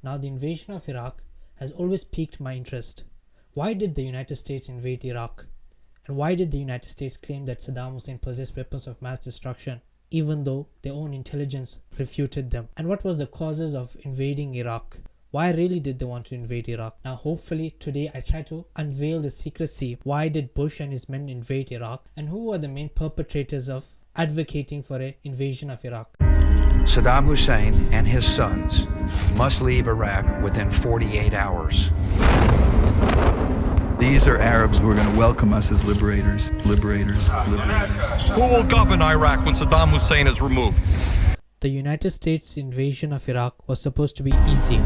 Now, the invasion of Iraq has always piqued my interest. Why did the United States invade Iraq? And why did the United States claim that Saddam Hussein possessed weapons of mass destruction, even though their own intelligence refuted them? And what was the causes of invading Iraq? Why really did they want to invade Iraq? Now, hopefully today I try to unveil the secrecy. Why did Bush and his men invade Iraq? And who were the main perpetrators of advocating for an invasion of Iraq? Saddam Hussein and his sons must leave Iraq within 48 hours. These are Arabs who are going to welcome us as liberators. Who will govern Iraq when Saddam Hussein is removed? The United States invasion of Iraq was supposed to be easy.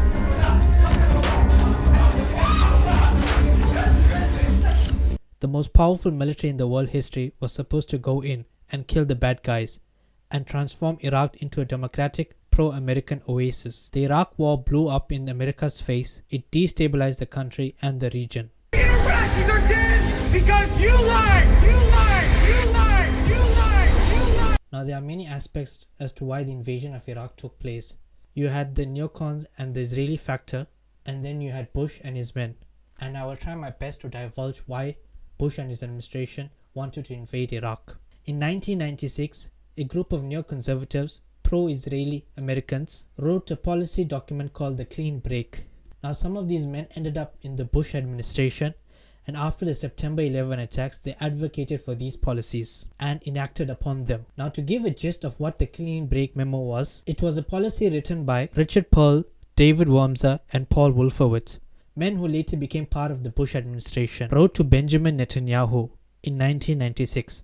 The most powerful military in the world history was supposed to go in and kill the bad guys and transform Iraq into a democratic, pro-American oasis. The Iraq war blew up in America's face. It destabilized the country and the region. The Iraqis are dead because you lied! Now, there are many aspects as to why the invasion of Iraq took place. You had the neocons and the Israeli factor, and then you had Bush and his men. And I will try my best to divulge why Bush and his administration wanted to invade Iraq. In 1996, a group of neoconservatives, pro-Israeli Americans, wrote a policy document called the Clean Break. Now, some of these men ended up in the Bush administration, and after the September 11 attacks, they advocated for these policies and enacted upon them. Now, to give a gist of what the Clean Break Memo was, it was a policy written by Richard Perle, David Wormser, and Paul Wolfowitz, men who later became part of the Bush administration, wrote to Benjamin Netanyahu in 1996,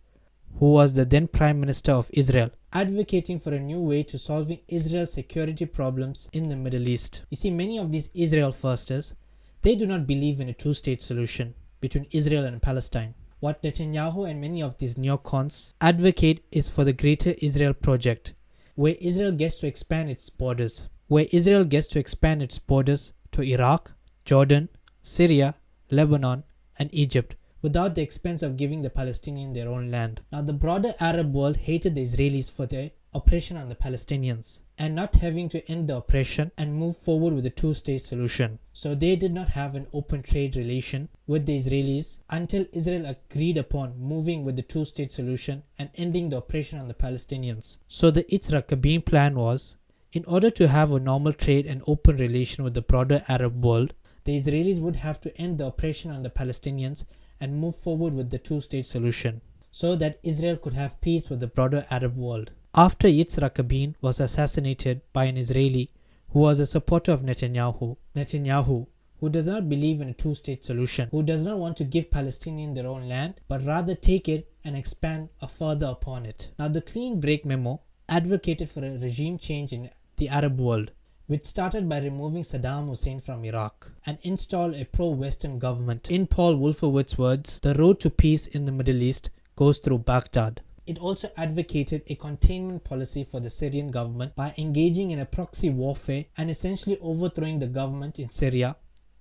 who was the then Prime Minister of Israel, advocating for a new way to solving Israel's security problems in the Middle East. You see, many of these Israel firsters, they do not believe in a two-state solution between Israel and Palestine. What Netanyahu and many of these neocons advocate is for the Greater Israel Project, where Israel gets to expand its borders. To Iraq, Jordan, Syria, Lebanon, and Egypt, without the expense of giving the Palestinians their own land. Now, the broader Arab world hated the Israelis for their oppression on the Palestinians and not having to end the oppression and move forward with a two-state solution. So they did not have an open trade relation with the Israelis until Israel agreed upon moving with the two-state solution and ending the oppression on the Palestinians. So the Rabin plan was, in order to have a normal trade and open relation with the broader Arab world, the Israelis would have to end the oppression on the Palestinians and move forward with the two-state solution, so that Israel could have peace with the broader Arab world. After Yitzhak Rabin was assassinated by an Israeli who was a supporter of Netanyahu, who does not believe in a two-state solution, who does not want to give Palestinians their own land, but rather take it and expand further upon it. Now, the Clean Break Memo advocated for a regime change in the Arab world, which started by removing Saddam Hussein from Iraq and install a pro-Western government. In Paul Wolfowitz's words, the road to peace in the Middle East goes through Baghdad. It also advocated a containment policy for the Syrian government by engaging in a proxy warfare and essentially overthrowing the government in Syria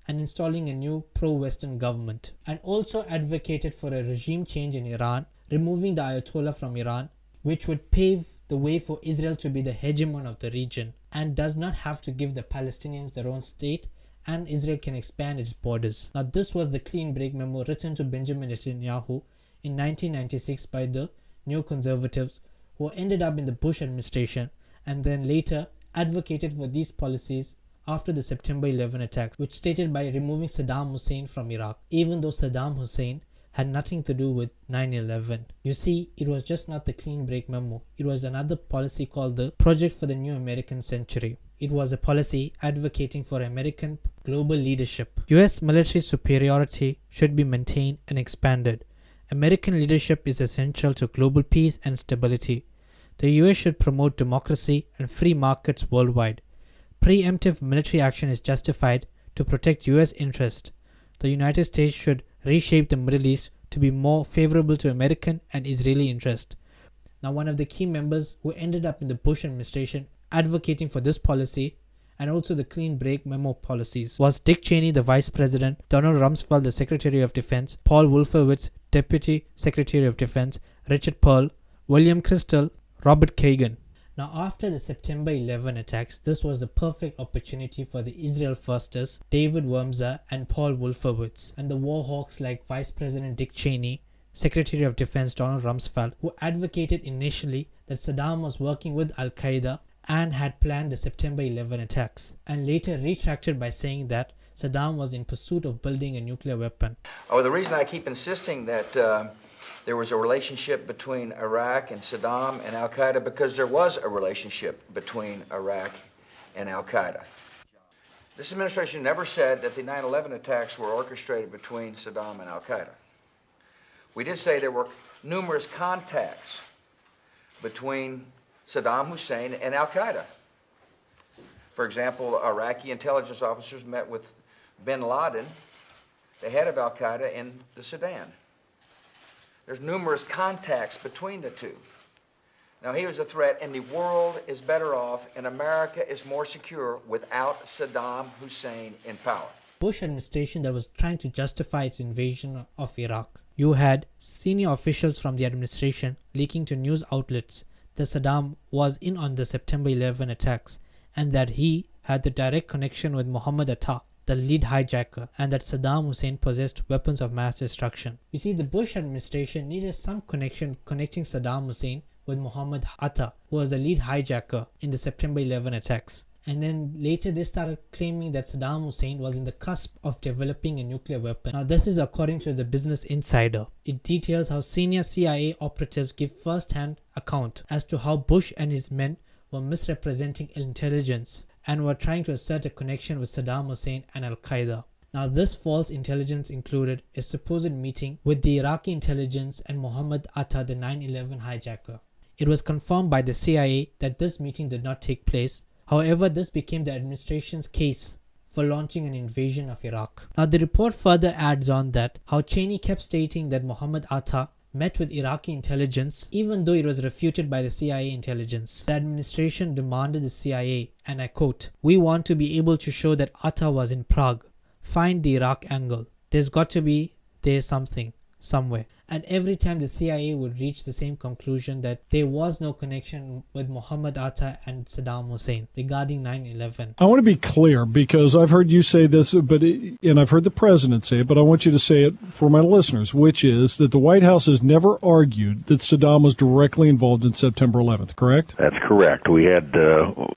and installing a new pro-Western government. And also advocated for a regime change in Iran, removing the Ayatollah from Iran, which would pave the way for Israel to be the hegemon of the region and does not have to give the Palestinians their own state, and Israel can expand its borders. Now, this was the Clean Break Memo written to Benjamin Netanyahu in 1996 by the neoconservatives who ended up in the Bush administration and then later advocated for these policies after the September 11 attacks, which stated by removing Saddam Hussein from Iraq, even though Saddam Hussein had nothing to do with 9/11. You see, it was just not the Clean Break Memo. It was another policy called the Project for the New American Century. It was a policy advocating for American global leadership. US military superiority should be maintained and expanded. American leadership is essential to global peace and stability. The US should promote democracy and free markets worldwide. Preemptive military action is justified to protect US interests. The United States should reshape the Middle East to be more favorable to American and Israeli interests. Now, one of the key members who ended up in the Bush administration advocating for this policy and also the Clean Break Memo policies was Dick Cheney, the Vice President, Donald Rumsfeld, the Secretary of Defense, Paul Wolfowitz, Deputy Secretary of Defense, Richard Perle, William Kristol, Robert Kagan. Now, after the September 11 attacks, this was the perfect opportunity for the Israel Firsters, David Wurmser and Paul Wolfowitz, and the war hawks like Vice President Dick Cheney, Secretary of Defense Donald Rumsfeld, who advocated initially that Saddam was working with Al-Qaeda and had planned the September 11 attacks, and later retracted by saying that Saddam was in pursuit of building a nuclear weapon. Oh, the reason I keep insisting that there was a relationship between Iraq and Saddam and Al-Qaeda, because there was a relationship between Iraq and Al-Qaeda. This administration never said that the 9/11 attacks were orchestrated between Saddam and Al-Qaeda. We did say there were numerous contacts between Saddam Hussein and Al-Qaeda. For example, Iraqi intelligence officers met with bin Laden, the head of Al-Qaeda, in the Sudan. There's numerous contacts between the two. Now, here's a threat, and the world is better off, and America is more secure without Saddam Hussein in power. Bush administration that was trying to justify its invasion of Iraq. You had senior officials from the administration leaking to news outlets that Saddam was in on the September 11 attacks, and that he had the direct connection with Mohammed Atta, the lead hijacker, and that Saddam Hussein possessed weapons of mass destruction. You see, the Bush administration needed some connection connecting Saddam Hussein with Mohammed Atta, who was the lead hijacker in the September 11 attacks. And then later they started claiming that Saddam Hussein was in the cusp of developing a nuclear weapon. Now, this is according to the Business Insider. It details how senior CIA operatives give first-hand account as to how Bush and his men were misrepresenting intelligence and were trying to assert a connection with Saddam Hussein and Al-Qaeda. Now, this false intelligence included a supposed meeting with the Iraqi intelligence and Mohammed Atta, the 9/11 hijacker. It was confirmed by the CIA that this meeting did not take place. However, this became the administration's case for launching an invasion of Iraq. Now, the report further adds on that how Cheney kept stating that Mohammed Atta met with Iraqi intelligence, even though it was refuted by the CIA intelligence. The administration demanded the CIA, and I quote, "We want to be able to show that Atta was in Prague. Find the Iraq angle. There's got to be something, somewhere." And every time the CIA would reach the same conclusion that there was no connection with Mohammed Atta and Saddam Hussein regarding 9/11. I want to be clear, because I've heard you say this, and I've heard the president say it, but I want you to say it for my listeners, which is that the White House has never argued that Saddam was directly involved in September 11th, correct? That's correct. We had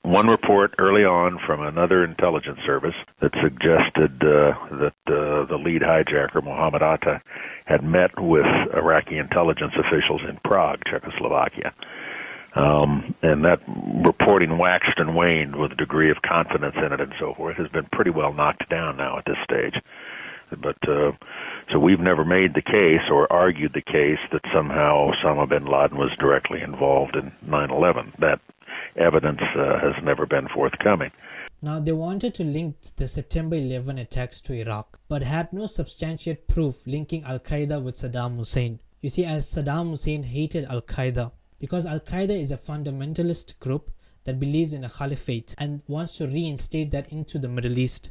one report early on from another intelligence service that suggested that the lead hijacker, Mohammed Atta, had met with Iraqi intelligence officials in Prague, Czechoslovakia. And that reporting waxed and waned with a degree of confidence in it and so forth. Has been pretty well knocked down now at this stage. But so we've never made the case or argued the case that somehow Osama bin Laden was directly involved in 9/11. That evidence has never been forthcoming. Now, they wanted to link the September 11 attacks to Iraq, but had no substantiate proof linking Al-Qaeda with Saddam Hussein. You see, as Saddam Hussein hated Al-Qaeda, because Al-Qaeda is a fundamentalist group that believes in a caliphate and wants to reinstate that into the Middle East.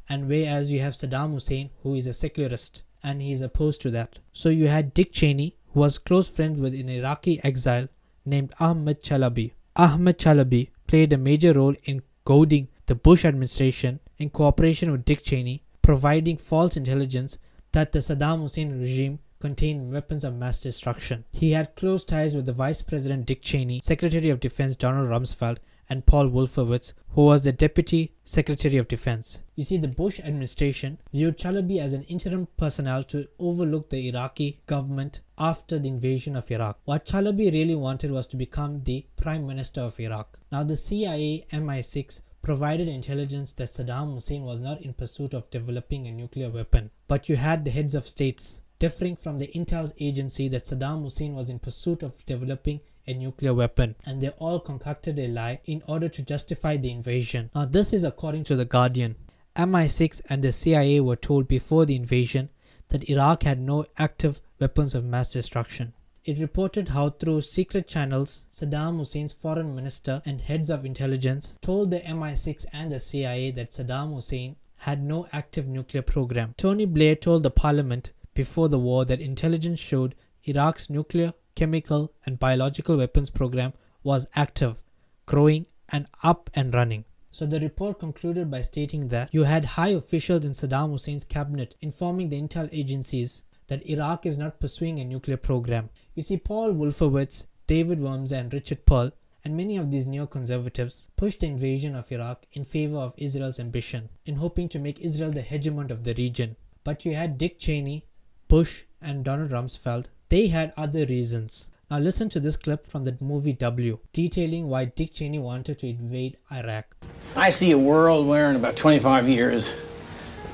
And whereas you have Saddam Hussein, who is a secularist, and he is opposed to that. So you had Dick Cheney, who was close friends with an Iraqi exile named Ahmad Chalabi. Ahmad Chalabi played a major role in goading the Bush administration, in cooperation with Dick Cheney, providing false intelligence that the Saddam Hussein regime contained weapons of mass destruction. He had close ties with the Vice President Dick Cheney, Secretary of Defense Donald Rumsfeld, and Paul Wolfowitz, who was the Deputy Secretary of Defense. You see, the Bush administration viewed Chalabi as an interim personnel to overlook the Iraqi government after the invasion of Iraq. What Chalabi really wanted was to become the Prime Minister of Iraq. Now, the CIA MI6 provided intelligence that Saddam Hussein was not in pursuit of developing a nuclear weapon. But you had the heads of states differing from the intel agency that Saddam Hussein was in pursuit of developing a nuclear weapon, and they all concocted a lie in order to justify the invasion. Now, this is according to The Guardian. MI6 and the CIA were told before the invasion that Iraq had no active weapons of mass destruction. It reported how through secret channels, Saddam Hussein's foreign minister and heads of intelligence told the MI6 and the CIA that Saddam Hussein had no active nuclear program. Tony Blair told the parliament before the war that intelligence showed Iraq's nuclear, chemical and biological weapons program was active, growing, and up and running. So the report concluded by stating that you had high officials in Saddam Hussein's cabinet informing the intel agencies that Iraq is not pursuing a nuclear program. You see, Paul Wolfowitz, David Wormser, and Richard Pearl, and many of these neoconservatives pushed the invasion of Iraq in favor of Israel's ambition, in hoping to make Israel the hegemon of the region. But you had Dick Cheney, Bush, and Donald Rumsfeld. They had other reasons. Now listen to this clip from the movie W, detailing why Dick Cheney wanted to invade Iraq. I see a world where in about 25 years,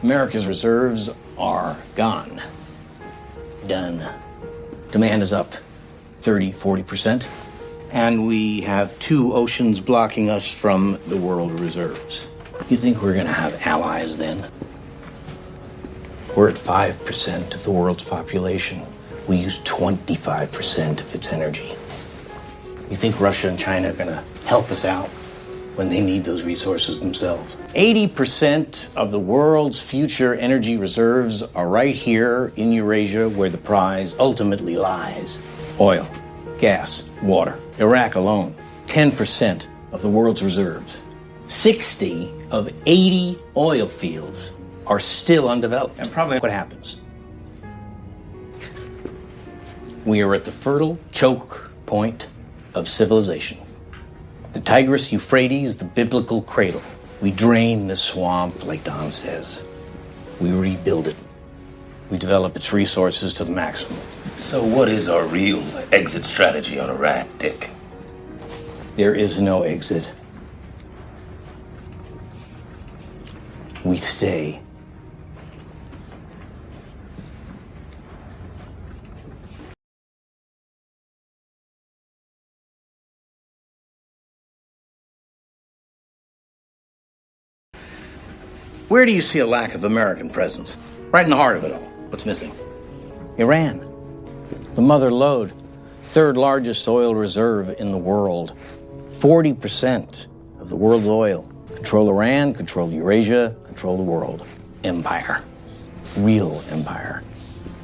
America's reserves are gone. Done. Demand is up 30, 40%. And we have 2 oceans blocking us from the world reserves. You think we're going to have allies then? We're at 5% of the world's population. We use 25% of its energy. You think Russia and China are going to help us out when they need those resources themselves? 80% of the world's future energy reserves are right here in Eurasia, where the prize ultimately lies. Oil, gas, water. Iraq alone, 10% of the world's reserves. 60 of 80 oil fields are still undeveloped. And probably what happens? We are at the fertile choke point of civilization. The Tigris Euphrates, the biblical cradle. We drain the swamp, like Don says. We rebuild it. We develop its resources to the maximum. So what is our real exit strategy on Iraq, Dick? There is no exit. We stay. Where do you see a lack of American presence? Right in the heart of it all. What's missing? Iran. The mother lode, 3rd largest oil reserve in the world. 40% of the world's oil. Control Iran, control Eurasia, control the world. Empire. Real empire.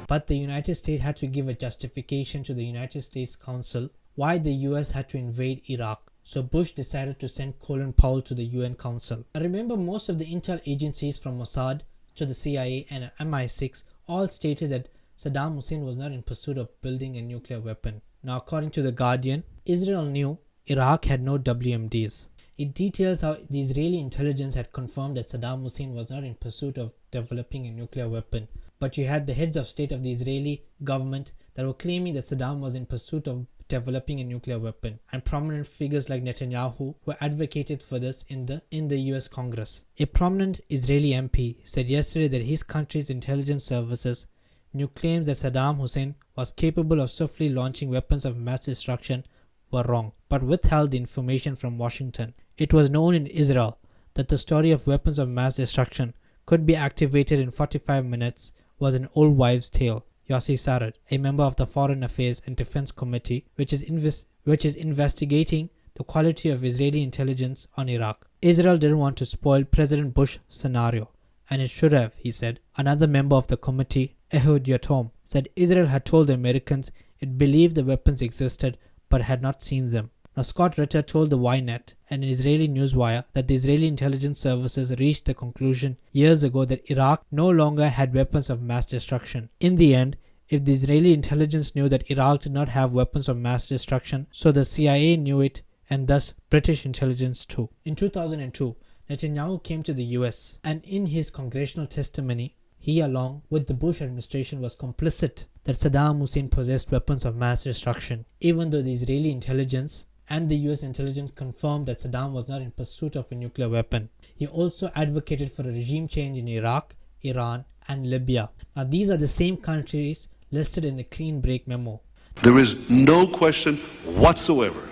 But the United States had to give a justification to the United States Council why the US had to invade Iraq. So Bush decided to send Colin Powell to the UN Council. I remember most of the intel agencies from Mossad to the CIA and MI6 all stated that Saddam Hussein was not in pursuit of building a nuclear weapon. Now, according to The Guardian, Israel knew Iraq had no WMDs. It details how the Israeli intelligence had confirmed that Saddam Hussein was not in pursuit of developing a nuclear weapon. But you had the heads of state of the Israeli government that were claiming that Saddam was in pursuit of developing a nuclear weapon, and prominent figures like Netanyahu who advocated for this in the US Congress. A prominent Israeli MP said yesterday that his country's intelligence services knew claims that Saddam Hussein was capable of swiftly launching weapons of mass destruction were wrong, but withheld the information from Washington. It was known in Israel that the story of weapons of mass destruction could be activated in 45 minutes was an old wives' tale. Yossi Sarat, a member of the Foreign Affairs and Defense Committee, which is investigating the quality of Israeli intelligence on Iraq. Israel didn't want to spoil President Bush's scenario, and it should have, he said. Another member of the committee, Ehud Yatom, said Israel had told the Americans it believed the weapons existed but had not seen them. Now, Scott Ritter told the Ynet, an Israeli newswire, that the Israeli intelligence services reached the conclusion years ago that Iraq no longer had weapons of mass destruction. In the end, if the Israeli intelligence knew that Iraq did not have weapons of mass destruction, so the CIA knew it, and thus British intelligence too. In 2002, Netanyahu came to the US, and in his congressional testimony, he, along with the Bush administration, was complicit that Saddam Hussein possessed weapons of mass destruction, even though the Israeli intelligence and the US intelligence confirmed that Saddam was not in pursuit of a nuclear weapon. He also advocated for a regime change in Iraq, Iran, and Libya. Now, these are the same countries listed in the Clean Break Memo. There is no question whatsoever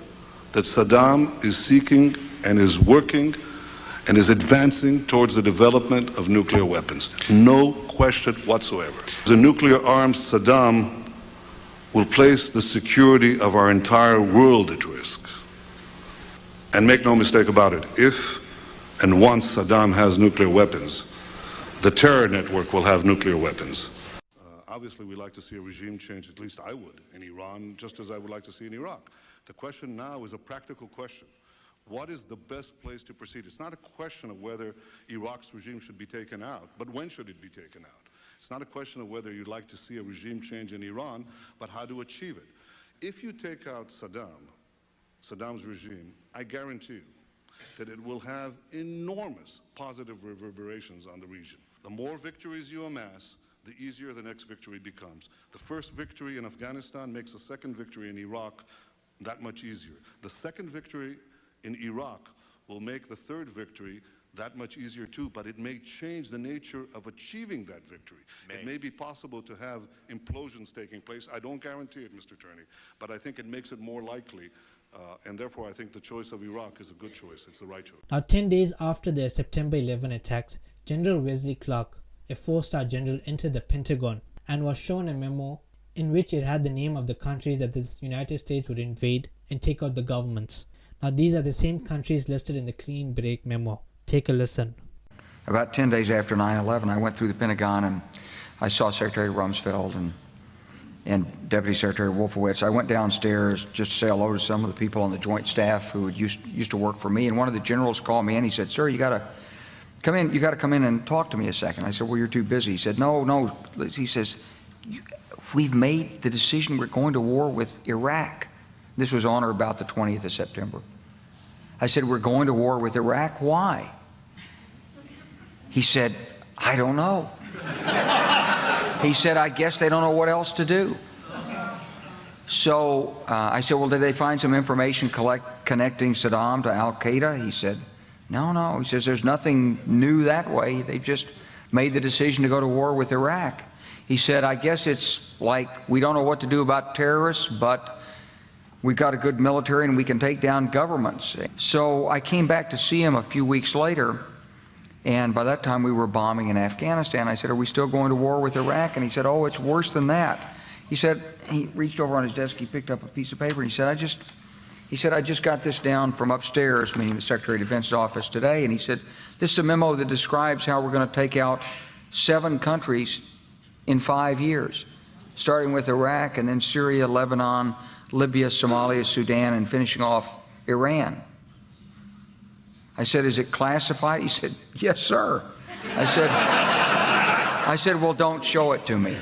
that Saddam is seeking and is working and is advancing towards the development of nuclear weapons. No question whatsoever. The nuclear-armed Saddam will place the security of our entire world at risk. And make no mistake about it, if and once Saddam has nuclear weapons, the terror network will have nuclear weapons. Obviously, we'd like to see a regime change, at least I would, in Iran, just as I would like to see in Iraq. The question now is a practical question. what is the best place to proceed? It's not a question of whether Iraq's regime should be taken out, but when should it be taken out? It's not a question of whether you'd like to see a regime change in Iran, but how to achieve it. If you take out Saddam's regime, I guarantee you that it will have enormous positive reverberations on the region. The more victories you amass, the easier the next victory becomes. The first victory in Afghanistan makes the second victory in Iraq that much easier. The second victory in Iraq will make the third victory that much easier too, but it may change the nature of achieving that victory. It may be possible to have implosions taking place. I don't guarantee it, Mr. Cheney, but I think it makes it more likely, and therefore I think the choice of Iraq is a good choice. It's the right choice. Now, 10 days after the September 11 attacks, General Wesley, a 4-star general, entered the Pentagon and was shown a memo in which it had the name of the countries that the United States would invade and take out the governments. Now, these are the same countries listed in the clean break memo. Take a listen. About 10 days after 9/11, I went through the Pentagon and I saw Secretary Rumsfeld and Deputy Secretary Wolfowitz. I went downstairs just to say hello to some of the people on the Joint Staff who used to work for me, and one of the generals called me and he said, "Sir, you got to come in. You got to come in and talk to me a second." I said, "Well, you're too busy." He said, "No." He says, "We've made the decision. We're going to war with Iraq." This was on or about the 20th of September. I said, "We're going to war with Iraq. Why?" He said, "I don't know." He said, "I guess they don't know what else to do." So I said, "Well, did they find some information connecting Saddam to Al-Qaeda?" He said, No. He says, "There's nothing new that way. They just made the decision to go to war with Iraq." He said, "I guess it's like we don't know what to do about terrorists, but we've got a good military and we can take down governments." So I came back to see him a few weeks later, and by that time we were bombing in Afghanistan. I said, "Are we still going to war with Iraq?" And he said, "Oh, it's worse than that." He said, he reached over on his desk, he picked up a piece of paper, and he said, I just got this down from upstairs," meaning the Secretary of Defense's office today, and he said, "This is a memo that describes how we're going to take out 7 countries in 5 years, starting with Iraq and then Syria, Lebanon, Libya, Somalia, Sudan, and finishing off Iran." I said, "Is it classified?" He said, "Yes, sir." I said, "Well, don't show it to me."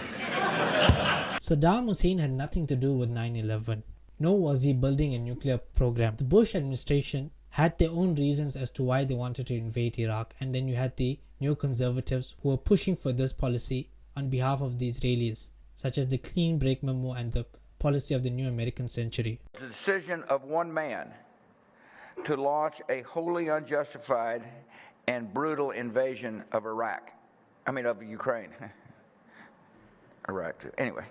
Saddam Hussein had nothing to do with 9/11, nor was he building a nuclear program. The Bush administration had their own reasons as to why they wanted to invade Iraq, and then you had the neoconservatives who were pushing for this policy on behalf of the Israelis, such as the clean break memo and the policy of the new American century. The decision of one man to launch a wholly unjustified and brutal invasion of of Ukraine. Iraq, too. Anyway.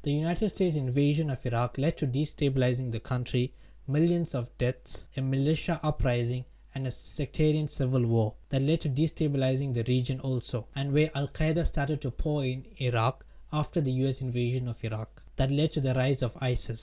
The United States invasion of Iraq led to destabilizing the country, millions of deaths, a militia uprising, and a sectarian civil war that led to destabilizing the region also, and where Al-Qaeda started to pour in Iraq after the US invasion of Iraq. That led to the rise of ISIS.